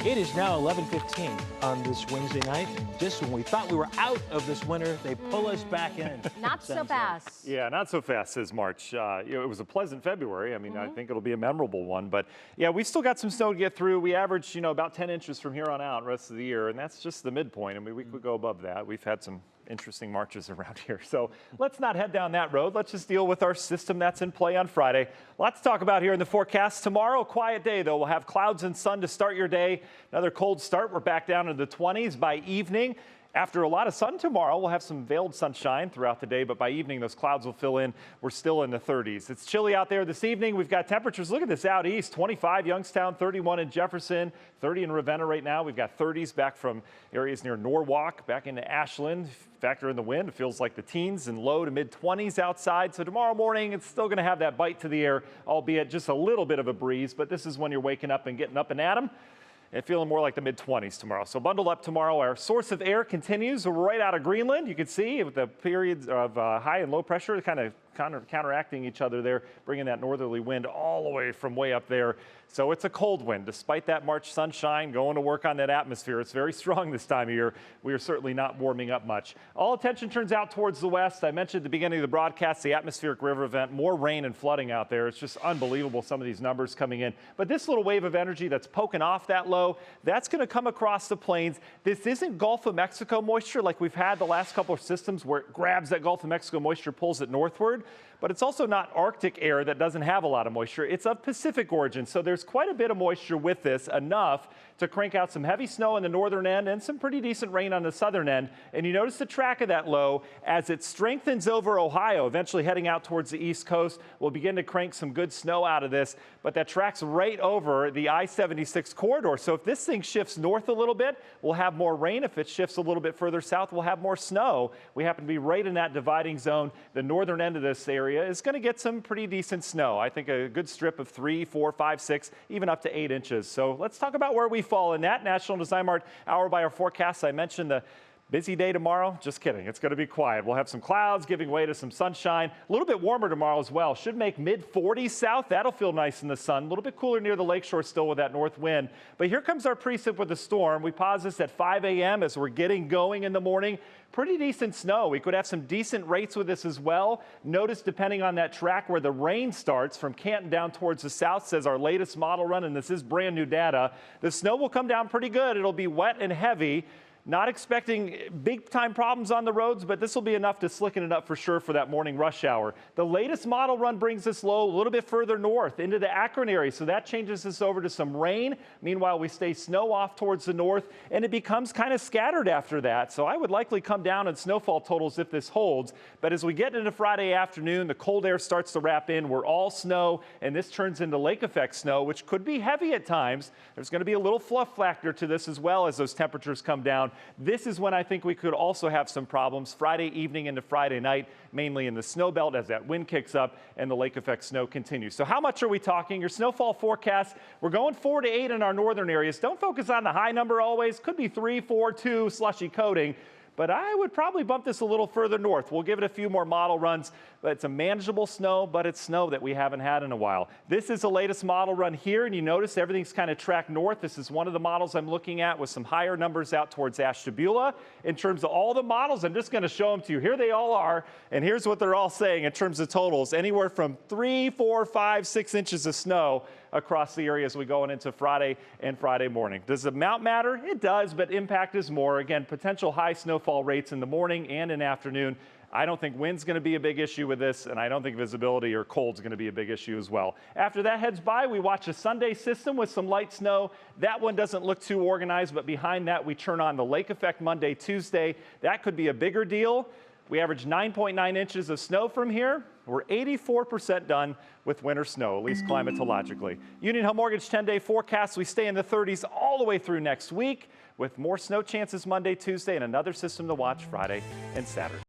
It is now 11:15 on this Wednesday night. Just when we thought we were out of this winter, they pull us back in. Not so fast. Yeah, not so fast, says March. It was a pleasant February. I mean, I think it'll be a memorable one. But yeah, we still got some snow to get through. We average, about 10 inches from here on out the rest of the year, and that's just the midpoint. I mean, we could go above that. We've had some interesting marches around here. So let's not head down that road. Let's just deal with our system that's in play on Friday. Lots to talk about here in the forecast. Tomorrow, a quiet day, though. We'll have clouds and sun to start your day. Another cold start. We're back down into the 20s by evening. After a lot of sun tomorrow, we'll have some veiled sunshine throughout the day, but by evening, those clouds will fill in. We're still in the 30s. It's chilly out there this evening. We've got temperatures. Look at this out east, 25 Youngstown, 31 in Jefferson, 30 in Ravenna right now. We've got 30s back from areas near Norwalk, back into Ashland. Factor in the wind, it feels like the teens and low to mid 20s outside. So tomorrow morning, it's still going to have that bite to the air, albeit just a little bit of a breeze, but this is when you're waking up and getting up and at 'em. And feeling more like the mid-20s tomorrow. So bundle up tomorrow. Our source of air continues right out of Greenland. You can see with the periods of high and low pressure kind of counteracting each other there, bringing that northerly wind all the way from way up there. So it's a cold wind. Despite that March sunshine, going to work on that atmosphere. It's very strong this time of year. We are certainly not warming up much. All attention turns out towards the west. I mentioned at the beginning of the broadcast, the atmospheric river event, more rain and flooding out there. It's just unbelievable, some of these numbers coming in. But this little wave of energy that's poking off that low, that's going to come across the plains. This isn't Gulf of Mexico moisture like we've had the last couple of systems where it grabs that Gulf of Mexico moisture, pulls it northward. But it's also not Arctic air that doesn't have a lot of moisture. It's of Pacific origin. So there's quite a bit of moisture with this, enough to crank out some heavy snow in the northern end and some pretty decent rain on the southern end. And you notice the track of that low as it strengthens over Ohio, eventually heading out towards the east coast. We'll begin to crank some good snow out of this, but that track's right over the I-76 corridor. So if this thing shifts north a little bit, we'll have more rain. If it shifts a little bit further south, we'll have more snow. We happen to be right in that dividing zone. The northern end of this area is going to get some pretty decent snow. I think a good strip of 3, 4, 5, 6, even up to 8 inches. So let's talk about where we fall in that. National Design Mart hour by hour forecast. I mentioned the busy day tomorrow. Just kidding. It's going to be quiet. We'll have some clouds giving way to some sunshine. A little bit warmer tomorrow as well. Should make mid-40s south. That'll feel nice in the sun. A little bit cooler near the lakeshore still with that north wind. But here comes our precip with the storm. We pause this at 5 a.m. as we're getting going in the morning. Pretty decent snow. We could have some decent rates with this as well. Notice, depending on that track where the rain starts from Canton down towards the south, says our latest model run, and this is brand new data, the snow will come down pretty good. It'll be wet and heavy. Not expecting big time problems on the roads, but this will be enough to slicken it up for sure for that morning rush hour. The latest model run brings us low a little bit further north into the Akron area, so that changes us over to some rain. Meanwhile, we stay snow off towards the north, and it becomes kind of scattered after that. So I would likely come down in snowfall totals if this holds. But as we get into Friday afternoon, the cold air starts to wrap in. We're all snow, and this turns into lake effect snow, which could be heavy at times. There's going to be a little fluff factor to this as well as those temperatures come down. This is when I think we could also have some problems Friday evening into Friday night, mainly in the snowbelt as that wind kicks up and the lake effect snow continues. So how much are we talking? Your snowfall forecast, we're going 4 to 8 in our northern areas. Don't focus on the high number always. Could be 3, 4, 2 slushy coating. But I would probably bump this a little further north. We'll give it a few more model runs, but it's a manageable snow, but it's snow that we haven't had in a while. This is the latest model run here, and you notice everything's kind of tracked north. This is one of the models I'm looking at with some higher numbers out towards Ashtabula. In terms of all the models, I'm just going to show them to you. Here they all are, and here's what they're all saying in terms of totals. Anywhere from 3, 4, 5, 6 inches of snow across the area as we go into Friday and Friday morning. Does the amount matter? It does, but impact is more. Again, potential high snowfall rates in the morning and in afternoon. I don't think wind's going to be a big issue with this, and I don't think visibility or cold's going to be a big issue as well. After that heads by, we watch a Sunday system with some light snow. That one doesn't look too organized, but behind that, we turn on the lake effect Monday, Tuesday. That could be a bigger deal. We average 9.9 inches of snow from here. We're 84% done with winter snow, at least climatologically. Union Home Mortgage 10-day forecast, we stay in the 30s all the way through next week with more snow chances Monday, Tuesday, and another system to watch Friday and Saturday.